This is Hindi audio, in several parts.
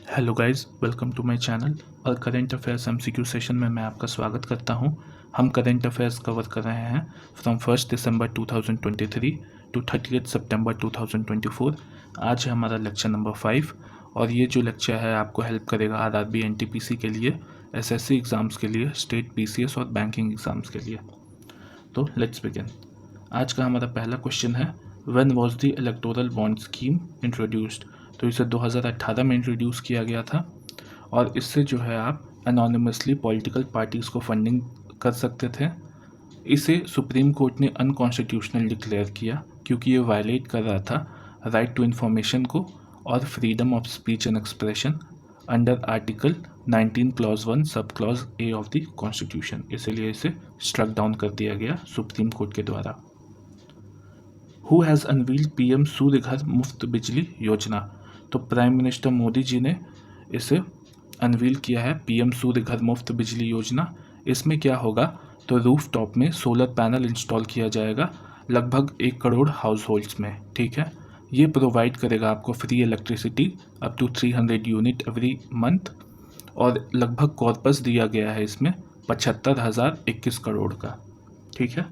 Hello guys, welcome to my channel और करेंट अफेयर्स एमसीक्यू सेशन में मैं आपका स्वागत करता हूं। हम करेंट अफेयर्स कवर कर रहे हैं फ्रॉम 1 दिसंबर 2023 टू 30 सितंबर 2024। आज है हमारा लेक्चर नंबर 5 और ये जो लेक्चर है आपको हेल्प करेगा आरआरबी एनटीपीसी के लिए, एसएससी एग्ज़ाम्स के लिए, स्टेट पीसीएस और बैंकिंग एग्ज़ाम्स के लिए। तो लेट्स बिगिन। आज का हमारा पहला क्वेश्चन है, when was the electoral bond scheme introduced. तो इसे 2018 में इंट्रोड्यूस किया गया था और इससे जो है आप अनोनिमसली पॉलिटिकल पार्टीज़ को फंडिंग कर सकते थे। इसे सुप्रीम कोर्ट ने अनकॉन्स्टिट्यूशनल डिक्लेयर किया क्योंकि ये वायलेट कर रहा था राइट टू इन्फॉर्मेशन को और freedom of speech and expression under article 19 clause 1 sub clause A of the constitution. इसीलिए इसे स्ट्रक डाउन कर दिया गया सुप्रीम कोर्ट के द्वारा। हु हैज़ अनवील्ड पीएम सूर्य घर मुफ्त बिजली योजना। तो प्राइम मिनिस्टर मोदी जी ने इसे अनवील किया है, पीएम सूर्य घर मुफ्त बिजली योजना। इसमें क्या होगा, तो रूफ टॉप में सोलर पैनल इंस्टॉल किया जाएगा लगभग 1 करोड़ हाउस होल्ड्स में। ठीक है, ये प्रोवाइड करेगा आपको free electricity up to 300 unit every month और लगभग कॉर्पस दिया गया है इसमें 75,021 करोड़ का। ठीक है,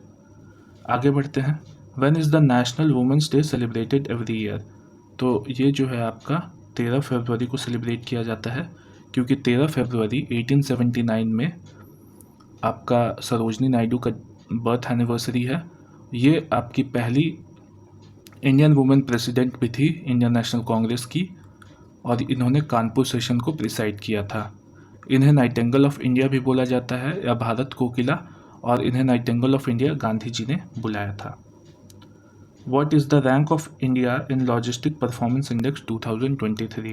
आगे बढ़ते हैं। When is the national women's day celebrated every year. तो ये जो है आपका 13 फरवरी को सेलिब्रेट किया जाता है क्योंकि 13 फरवरी 1879 में आपका सरोजनी नायडू का बर्थ एनिवर्सरी है। ये आपकी पहली इंडियन वुमेन प्रेसिडेंट भी थी इंडियन नेशनल कांग्रेस की और इन्होंने कानपुर सेशन को प्रिसाइड किया था। इन्हें नाइटेंगल ऑफ इंडिया भी बोला जाता है या भारत कोकिला, और इन्हें Nightingale of India Gandhi ji ने बुलाया था। What is the rank of India in Logistic Performance Index 2023?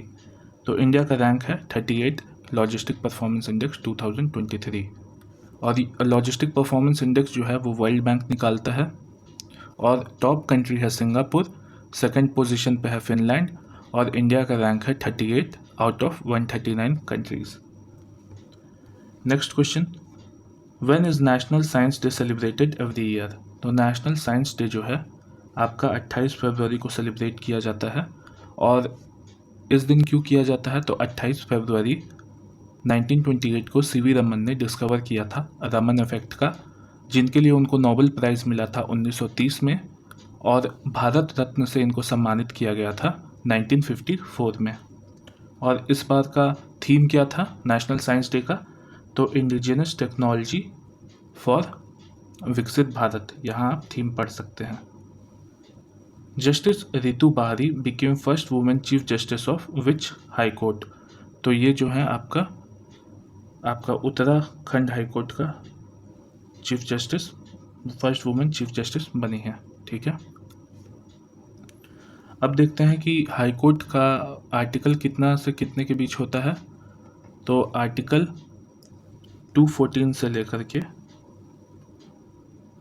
तो इंडिया का रैंक है 38 लॉजिस्टिक परफॉर्मेंस इंडेक्स 2023 और लॉजिस्टिक परफॉर्मेंस इंडेक्स जो है वो वर्ल्ड बैंक निकालता है और टॉप कंट्री है सिंगापुर, सेकंड पोजीशन पे है फिनलैंड और इंडिया का रैंक है 38 out of 139 countries. Next question, when is national science day celebrated every year. तो नेशनल साइंस डे जो है आपका 28 फरवरी को सेलिब्रेट किया जाता है और इस दिन क्यों किया जाता है, तो 28 फरवरी 1928 को सीवी रमन ने डिस्कवर किया था रमन इफेक्ट का, जिनके लिए उनको नोबेल प्राइज़ मिला था 1930 में और भारत रत्न से इनको सम्मानित किया गया था 1954 में। और इस बार का थीम क्या था नेशनल साइंस डे का, तो इंडिजिनस टेक्नोलॉजी फॉर विकसित भारत। यहाँ आप थीम पढ़ सकते हैं। जस्टिस रितु बाहरी became first women chief justice of which high court. तो ये जो है आपका उत्तराखंड हाई कोर्ट का chief justice, first women chief justice बनी है। ठीक है, अब देखते हैं कि हाई कोर्ट का आर्टिकल कितना से कितने के बीच होता है। तो आर्टिकल 214 से लेकर के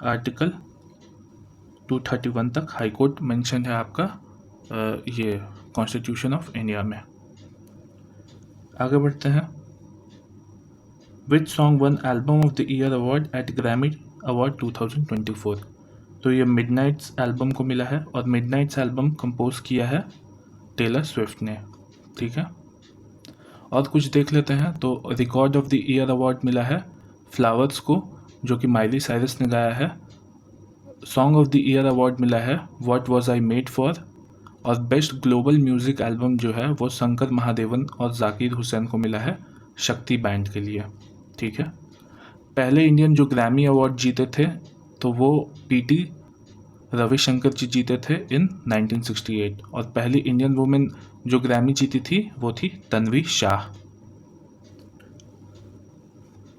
आर्टिकल 231 तक हाई कोर्ट मेंशन है आपका ये कॉन्स्टिट्यूशन ऑफ इंडिया में। आगे बढ़ते हैं। Which song one album of the year award eight Grammy award 2024। तो ये मिडनाइट्स एल्बम को मिला है और मिडनाइट्स एल्बम कंपोज किया है टेलर स्विफ्ट ने। ठीक है, और कुछ देख लेते हैं। तो record of the year award मिला है फ्लावर्स को, जो कि माइली साइरस ने गाया है। Song of the year award मिला है what was I made for और बेस्ट ग्लोबल म्यूज़िक एल्बम जो है वो शंकर महादेवन और जाकिर हुसैन को मिला है शक्ति बैंड के लिए। ठीक है, पहले इंडियन जो ग्रैमी अवार्ड जीते थे तो वो पीटी रविशंकर जी जीते थे इन 1968 और पहली इंडियन वुमेन जो ग्रैमी जीती थी वो थी Tanvi Shah.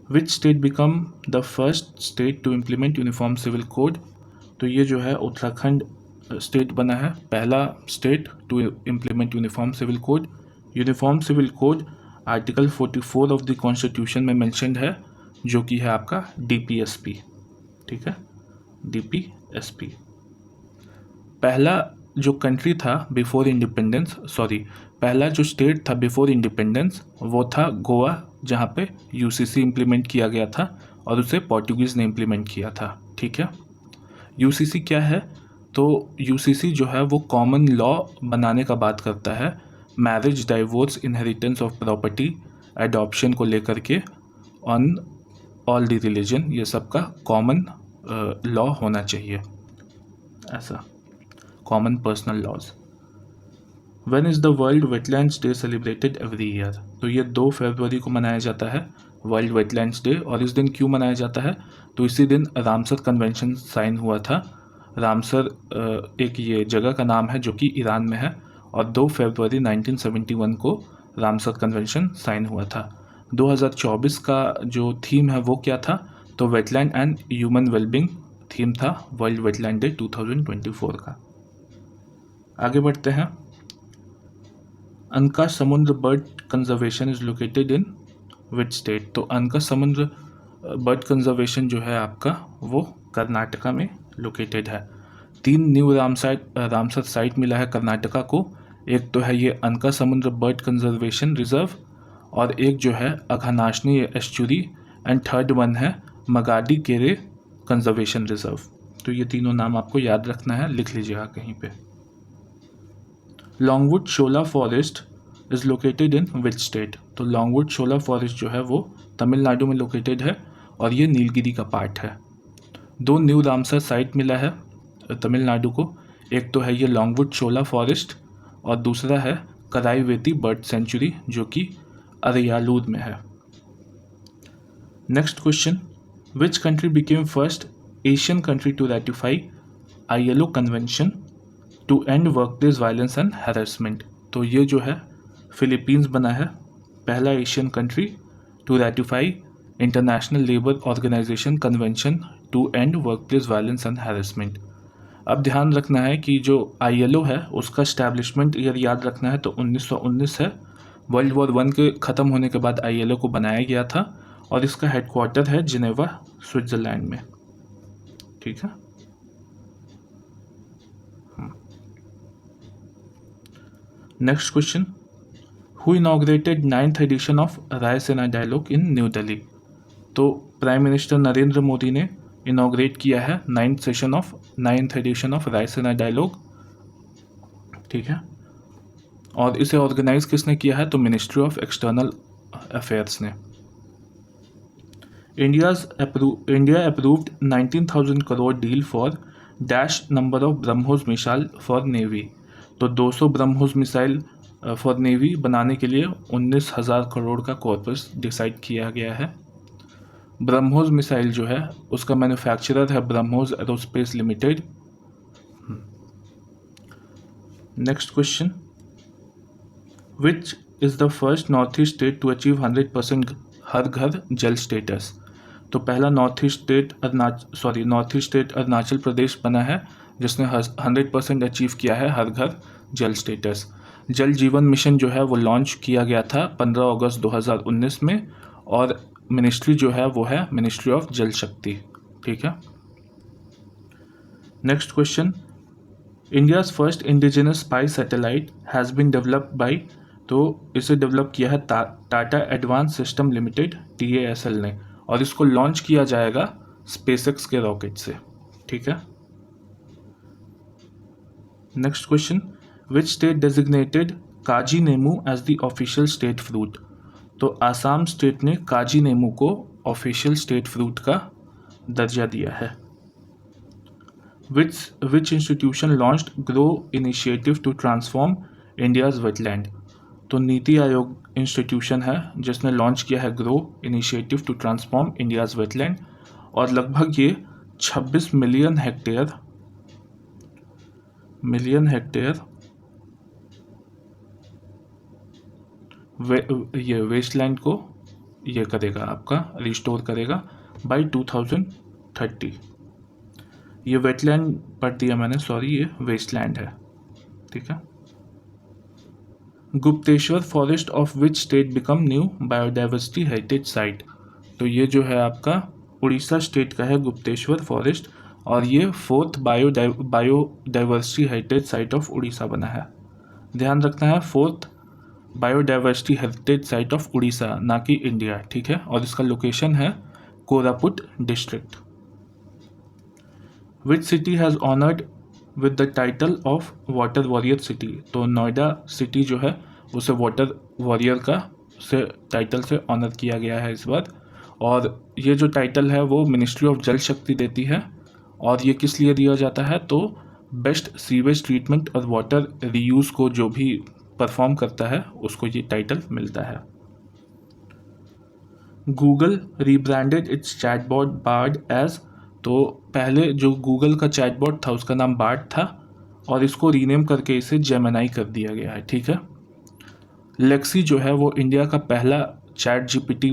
Which state become the first state to implement uniform civil code. तो ये जो है उत्तराखंड स्टेट बना है पहला state to implement uniform civil code. Uniform civil code article 44 of the constitution में मेंशन्ड है, जो कि है आपका डीपीएसपी। ठीक है, डीपीएसपी। पहला जो कंट्री था बिफोर इंडिपेंडेंस, पहला जो स्टेट था बिफोर इंडिपेंडेंस वो था गोवा, जहाँ पे यूसीसी इम्प्लीमेंट किया गया था और उसे पोर्टुगीज़ ने इम्प्लीमेंट किया था। ठीक है, यूसीसी क्या है, तो यूसीसी जो है वो कॉमन लॉ बनाने का बात करता है marriage, divorce, inheritance of property, adoption को लेकर के ऑन ऑल द रिलीजन, ये सब का कॉमन लॉ होना चाहिए, ऐसा common personal laws. When is the world wetlands day celebrated every year? तो ये 2 फरवरी को मनाया जाता है वर्ल्ड वेटलैंड्स डे। और इस दिन क्यों मनाया जाता है? तो इसी दिन रामसर कन्वेंशन साइन हुआ था। रामसर एक ये जगह का नाम है जो कि ईरान में है, और 2 फरवरी 1971 को रामसर कन्वेंशन साइन हुआ था। 2024 का जो थीम है वो क्या था? तो wetland and human wellbeing theme था वर्ल्ड वेटलैंड डे 2024 का। आगे बढ़ते हैं। अनका समुद्र bird conservation is located in which state? तो अनका समुद्र बर्ड कंजर्वेशन जो है आपका वो कर्नाटका में लोकेटेड है। 3 न्यू रामसर साइट मिला है कर्नाटका को। एक तो है ये अनका समुद्र बर्ड कंजर्वेशन रिजर्व, और एक जो है अघनाशनी एस्चुरी, एंड थर्ड वन है मगाडी केरे कंजर्वेशन रिजर्व। तो ये तीनों नाम आपको याद रखना है, लिख लीजिएगा कहीं पे। Longwood Shola forest is located in which state? तो लॉन्गवुड शोला फॉरेस्ट जो है वो तमिलनाडु में लोकेटेड है, और ये नीलगिरी का पार्ट है। 2 न्यू रामसर साइट मिला है तमिलनाडु को। एक तो है ये लॉन्गवुड शोला फॉरेस्ट, और दूसरा है कराईवेती बर्ड सेंचुरी जो कि अरयालूर में है। Next question, which country became first Asian country to ratify ILO convention to end workplace violence and harassment? तो ये जो है फिलीपींस बना है पहला Asian country to ratify International Labour Organization convention to end workplace violence and harassment. अब ध्यान रखना है कि जो ILO है उसका स्टैब्लिशमेंट ईयर याद रखना है, तो 1919 है। वर्ल्ड वॉर 1 के ख़त्म होने के बाद ILO को बनाया गया था, और इसका हेडक्वार्टर है जिनेवा स्विट्ज़रलैंड में। ठीक है। Next question, who inaugurated 9th edition of Raisina Dialogue in New Delhi? तो प्राइम मिनिस्टर नरेंद्र मोदी ने इनॉग्रेट किया है 9th edition of Raisina dialogue. ठीक है। और इसे ऑर्गेनाइज किसने किया है? तो मिनिस्ट्री ऑफ एक्सटर्नल अफेयर्स ने। India approved 19,000 crore deal for dash number of BrahMos missile for navy. तो 200 ब्रह्मोस मिसाइल फॉर नेवी बनाने के लिए 19,000 करोड़ का कॉर्पस डिसाइड किया गया है। ब्रह्मोस मिसाइल जो है उसका मैन्युफैक्चरर है BrahMos Aerospace Limited. Next question, which is the first north east state to achieve 100% Har Ghar Jal status? तो पहला north east state Arunachal Pradesh बना है जिसने 100% अचीव किया है हर घर जल स्टेटस। जल जीवन मिशन जो है वो लॉन्च किया गया था 15 अगस्त 2019 में, और मिनिस्ट्री जो है वो है मिनिस्ट्री ऑफ जल शक्ति। ठीक है। Next question, India's first indigenous spy satellite has been developed by? तो इसे डेवलप किया है Tata Advance System Limited TASL ने, और इसको लॉन्च किया जाएगा स्पेसएक्स के रॉकेट से। ठीक है। Next question, which state designated Kaji Nemu as the official state fruit? तो आसाम स्टेट ने काजी नेमू को ऑफिशियल स्टेट फ्रूट का दर्जा दिया है। विच इंस्टीट्यूशन लॉन्च्ड ग्रो initiative to transform India's wetland? तो नीति आयोग इंस्टीट्यूशन है जिसने लॉन्च किया है ग्रो initiative to transform India's wetland, और लगभग ये 26 मिलियन हेक्टेयर ये वेस्टलैंड को ये करेगा, आपका रिस्टोर करेगा बाय 2030। ये वेटलैंड पढ़ दिया मैंने, सॉरी, ये वेस्टलैंड है। ठीक है। Gupteshwar forest of which state become new biodiversity heritage site? तो ये जो है आपका उड़ीसा स्टेट का है गुप्तेश्वर फॉरेस्ट, और ये 4th biodiversity heritage site of Orissa बना है। ध्यान रखना है 4th biodiversity heritage site of Orissa, ना कि इंडिया। ठीक है। और इसका लोकेशन है Koraput district. Which city has honoured with the title of water warrior city? तो नोएडा सिटी जो है उसे वाटर वॉरियर का से टाइटल से ऑनर किया गया है इस बार। और ये जो टाइटल है वो मिनिस्ट्री ऑफ जल शक्ति देती है, और ये किस लिए दिया जाता है, तो बेस्ट सीवेज ट्रीटमेंट और वाटर रीयूज़ को जो भी परफॉर्म करता है उसको ये टाइटल मिलता है। Google rebranded its chatbot Bard as, तो पहले जो गूगल का चैटबॉट था उसका नाम बार्ड था, और इसको रीनेम करके इसे जेमिनी कर दिया गया है। ठीक है। लेक्सी जो है वो इंडिया का पहला चैट जीपीटी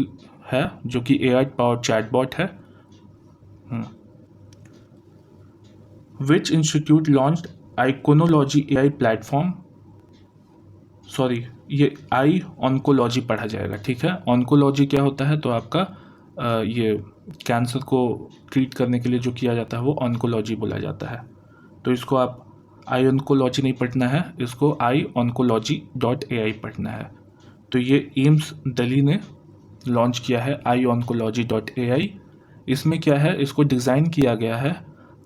है जो कि एआई पावर चैटबॉट है। Which institute launched iconology AI platform, sorry ये आई ऑन्कोलॉजी पढ़ा जाएगा। ठीक है। ऑन्कोलॉजी क्या होता है, तो आपका ये कैंसर को ट्रीट करने के लिए जो किया जाता है वो ऑन्कोलॉजी बोला जाता है। तो इसको आप आई ऑन्कोलॉजी नहीं पढ़ना है, इसको ioncologY.ai पढ़ना है। तो ये एम्स दिल्ली ने लॉन्च किया है ioncologY.ai। इसमें क्या है, इसको डिज़ाइन किया गया है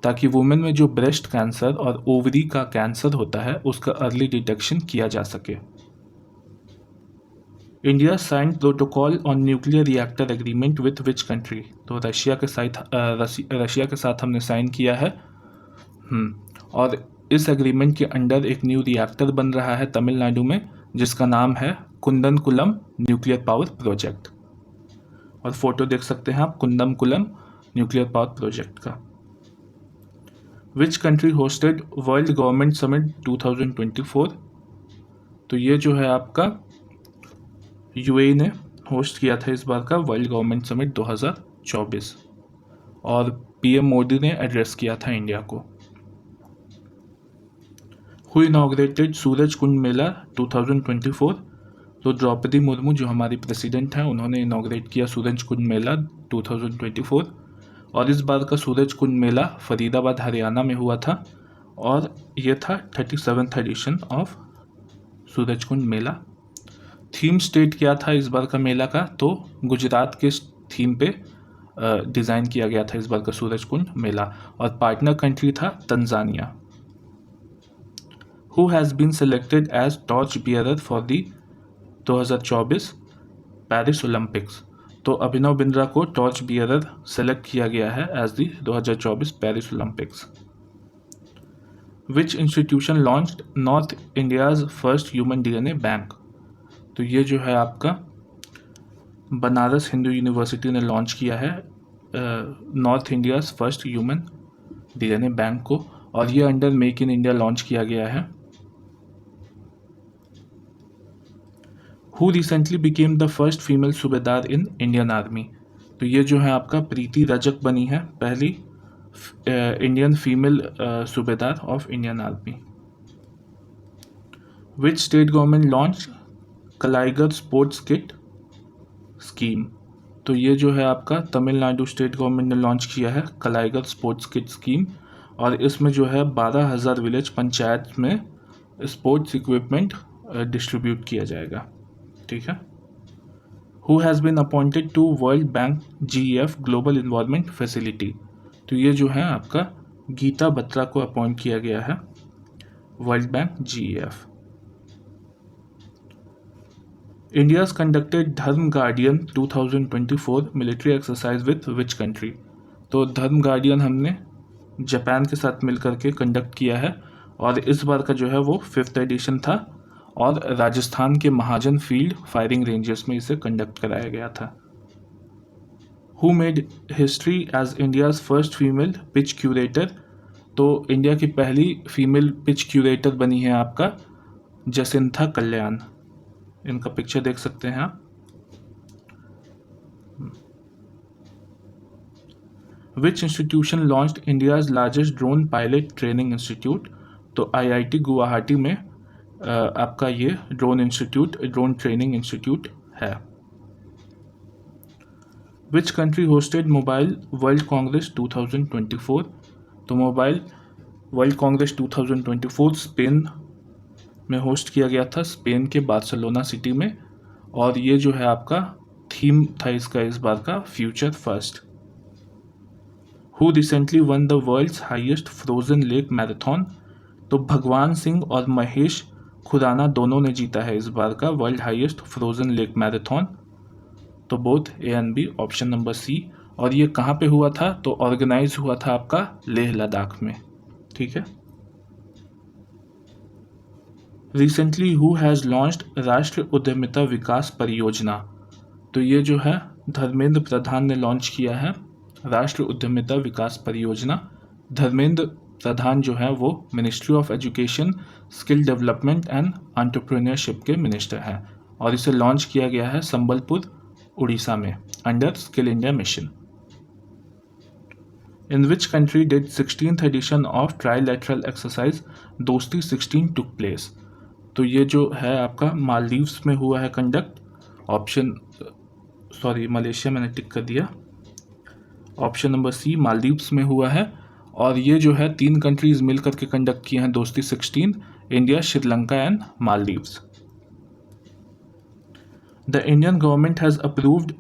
ताकि वुमेन में जो ब्रेस्ट कैंसर और ओवरी का कैंसर होता है उसका अर्ली डिटेक्शन किया जा सके। India sign protocol on nuclear reactor agreement with which country, तो रशिया के साथ हमने साइन किया है। और इस एग्रीमेंट के अंडर एक न्यू रिएक्टर बन रहा है तमिलनाडु में जिसका नाम है कुंदनकुलम न्यूक्लियर पावर प्रोजेक्ट। और फोटो देख सकते हैं आप कुंदनकुलम न्यूक्लियर पावर प्रोजेक्ट का। Which country hosted world government summit 2024, तो ये जो है आपका यूएई ने होस्ट किया था इस बार का वर्ल्ड गवर्नमेंट समिट 2024, और पीएम मोदी ने एड्रेस किया था इंडिया को। हु इनॉग्रेटेड सूरज कुंड मेला 2024, तो द्रौपदी मुर्मू जो हमारी प्रेसिडेंट हैं उन्होंने इनॉग्रेट किया सूरज कुंड मेला 2024। और इस बार का सूरज कुंड मेला फरीदाबाद हरियाणा में हुआ था, और ये था 37th edition of Suraj Kund Mela. Theme state क्या था इस बार का मेला का, तो गुजरात के थीम पे डिज़ाइन किया गया था इस बार का सूरज कुंड मेला, और पार्टनर कंट्री था Tanzania. Who has been selected as torch bearer for the 2024 Paris Olympics, तो अभिनव बिंद्रा को टॉर्च बियरर सेलेक्ट किया गया है as the 2024 Paris Olympics. Which institution launched north India's first human DNA bank, तो ये जो है आपका बनारस हिंदू यूनिवर्सिटी ने लॉन्च किया है north India's first human DNA bank को, और ये under make in India launch किया गया है। Who recently became the first female subedar in Indian army, तो ये जो है आपका प्रीति रजक बनी है पहली Indian female subedar of Indian army. Which state government launch Kalaignar sports kit scheme, तो ये जो है आपका तमिलनाडु स्टेट गवर्नमेंट ने लॉन्च किया है कलाइगर स्पोर्ट्स किट स्कीम, और इसमें जो है 12,000 विलेज पंचायत में स्पोर्ट्स इक्विपमेंट डिस्ट्रीब्यूट किया जाएगा। ठीक है। Who has been appointed to world bank GEF global environment facility, तो ये जो है आपका गीता बत्रा को अपॉइंट किया गया है World bank GEF। India's conducted Dharma Guardian 2024 military exercise with which country, तो धर्म गार्डियन हमने जापान के साथ मिलकर के कंडक्ट किया है, और इस बार का जो है वो 5th एडिशन था, और राजस्थान के महाजन फील्ड फायरिंग रेंजेस में इसे कंडक्ट कराया गया था। Who made history as India's first female pitch curator, तो इंडिया की पहली फीमेल पिच क्यूरेटर बनी है आपका जसिंथा कल्याण। इनका पिक्चर देख सकते हैं आप। विच institution launched India's largest drone pilot training institute, तो IIT गुवाहाटी में आपका ये ड्रोन ट्रेनिंग इंस्टीट्यूट है। Which country hosted mobile world Congress 2024, तो मोबाइल वर्ल्ड कांग्रेस 2024 स्पेन में होस्ट किया गया था, स्पेन के बार्सिलोना सिटी में, और ये जो है आपका थीम था इसका इस बार का future first. Who recently won the world's highest frozen lake marathon, तो भगवान सिंह और महेश खुराना दोनों ने जीता है इस बार का world highest frozen lake marathon? तो both A and B, option number C. और ये कहाँ पे हुआ था? तो ऑर्गेनाइज हुआ था आपका लेह लद्दाख में। ठीक है। रिसेंटली हु हैज़ लॉन्च्ड राष्ट्रीय उद्यमिता विकास परियोजना? तो ये जो है धर्मेंद्र प्रधान ने लॉन्च किया है राष्ट्रीय उद्यमिता विकास परियोजना। धर्मेंद्र प्रधान जो है वो ministry of education, skill development and entrepreneurship के मिनिस्टर हैं और इसे लॉन्च किया गया है संबलपुर, उड़ीसा में under skill India mission. In which country did 16th edition of trilateral exercise दोस्ती 16 took place? तो ये जो है आपका मालदीव्स में हुआ है कंडक्ट। मलेशिया मैंने टिक कर दिया। ऑप्शन नंबर सी मालदीव्स में हुआ है और ये जो है 3 कंट्रीज मिलकर के कंडक्ट किए हैं दोस्ती 16, India, Sri Lanka and Maldives. The Indian government has approved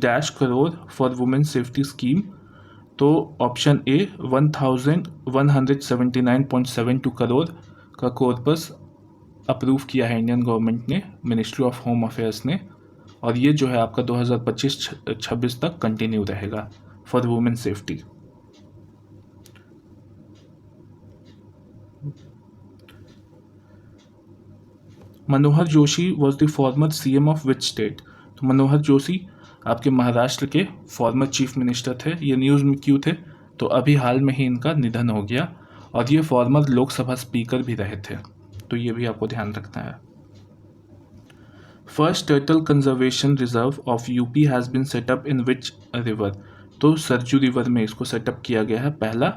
₹dash crore for women safety scheme. तो ऑप्शन ए 1179.72 करोड़ का कॉर्पस अप्रूव किया है इंडियन गवर्नमेंट ने, मिनिस्ट्री ऑफ होम अफेयर्स ने, और ये जो है आपका 2025-26 तक कंटिन्यू रहेगा for women safety. Manohar Joshi was the former CM of which state? तो मनोहर जोशी आपके महाराष्ट्र के फॉर्मर चीफ मिनिस्टर थे। ये न्यूज़ में क्यों थे? तो अभी हाल में ही इनका निधन हो गया और ये फॉर्मर लोकसभा स्पीकर भी रहे थे, तो ये भी आपको ध्यान रखना है। First turtle conservation reserve of UP has been set up in which river? तो सरजू रिवर में इसको सेटअप किया गया है पहला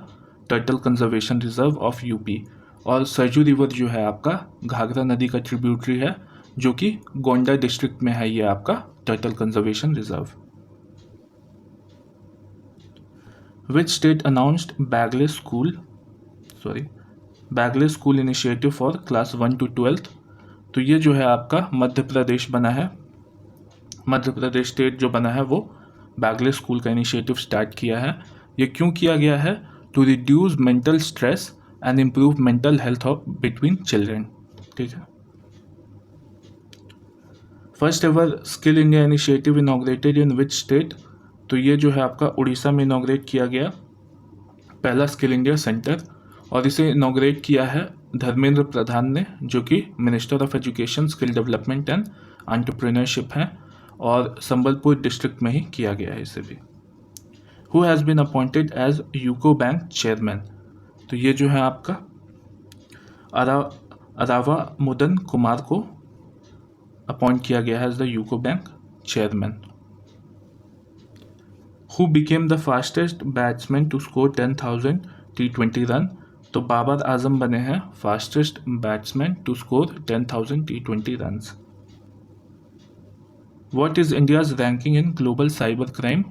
turtle conservation reserve of UP. और सरजू रिवर जो है आपका घाघरा नदी का ट्रिब्यूटरी है जो कि गोंडा डिस्ट्रिक्ट में है ये आपका turtle conservation reserve. Which state announced बैगले school initiative for class 1 to 12? तो ये जो है आपका मध्य प्रदेश बना है। मध्य प्रदेश स्टेट जो बना है वो बैगले स्कूल का इनिशिएटिव स्टार्ट किया है। ये क्यों किया गया है? To reduce mental stress and improve mental health of between children. ठीक है। First ever skill India initiative inaugurated in which state? तो ये जो है आपका उड़ीसा में इनॉग्रेट किया गया पहला स्किल इंडिया सेंटर, और इसे इनॉग्रेट किया है धर्मेंद्र प्रधान ने जो कि minister of education, skill development and entrepreneurship हैं, और संबलपुर डिस्ट्रिक्ट में ही किया गया है इसे भी। Who has been appointed as UCO bank chairman? तो ये जो है आपका अरावा मुदन कुमार को अपॉइंट किया गया है as the UCO bank chairman. Who became the fastest batsman to score 10,000 T20 run? तो बाबर आजम बने हैं fastest batsman to score 10,000 T20 runs. What is India's ranking in global cyber crime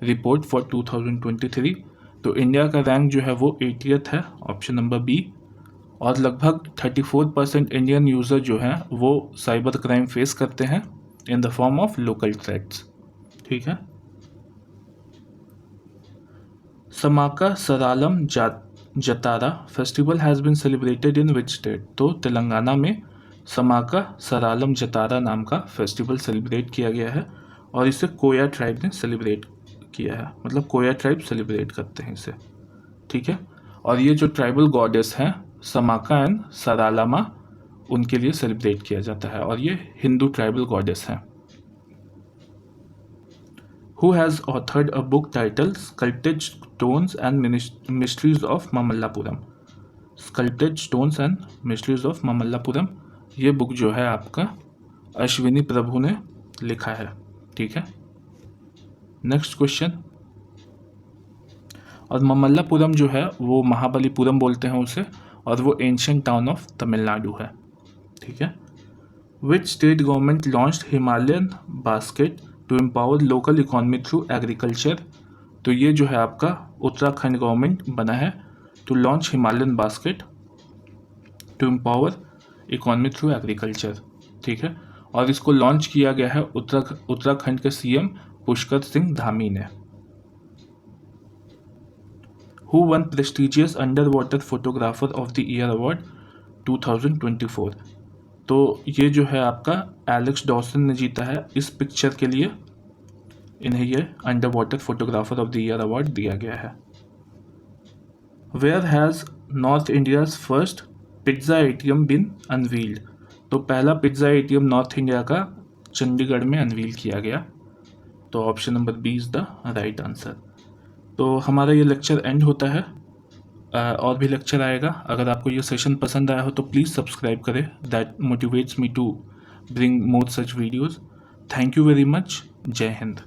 report for 2023? तो इंडिया का रैंक जो है वो 80th है, ऑप्शन नंबर बी। और लगभग 34% इंडियन यूज़र जो हैं वो साइबर क्राइम फेस करते हैं in the form of local threats. ठीक है। Sammakka Saralamma Jatara festival has been celebrated in which state? तो तेलंगाना में समाका सरालम जतारा नाम का फेस्टिवल सेलिब्रेट किया गया है और इसे कोया ट्राइब ने सेलिब्रेट किया है, मतलब कोया ट्राइब सेलिब्रेट करते हैं इसे। ठीक है। और ये जो ट्राइबल गॉडेस हैं समाका एंड सरालामा, उनके लिए सेलिब्रेट किया जाता है और ये हिंदू ट्राइबल गॉडेस हैं। Who has authored a book title sculpted stones and mysteries of Mamallapuram? Sculpted stones and mysteries of Mamallapuram, ये बुक जो है आपका अश्विनी प्रभु ने लिखा है। ठीक है। Next question. और मामल्लापुरम जो है वो महाबलीपुरम बोलते हैं उसे, और वो एंशियंट टाउन ऑफ तमिलनाडु है। ठीक है। Which state government launched Himalayan basket to empower local economy through agriculture? तो ये जो है आपका उत्तराखंड गवर्नमेंट बना है to launch Himalayan basket to empower economy through agriculture. ठीक है। और इसको लॉन्च किया गया है उत्तराखंड के सीएम पुष्कर सिंह धामी ने। Who won prestigious underwater photographer of the year award? 2024। तो ये जो है आपका एलेक्स डॉसन ने जीता है। इस पिक्चर के लिए इन्हें ये under water photographer of the year award दिया गया है। Where has north India's first pizza ATM been unveiled? तो पहला पिज्ज़ा एटीएम नॉर्थ इंडिया का चंडीगढ़ में अनवील किया गया। तो option number B is the right answer. तो हमारा ये लेक्चर एंड होता है। और भी लेक्चर आएगा। अगर आपको ये सेशन पसंद आया हो तो प्लीज़ सब्सक्राइब करें। That motivates me to bring more such videos. Thank you very much. जय हिंद।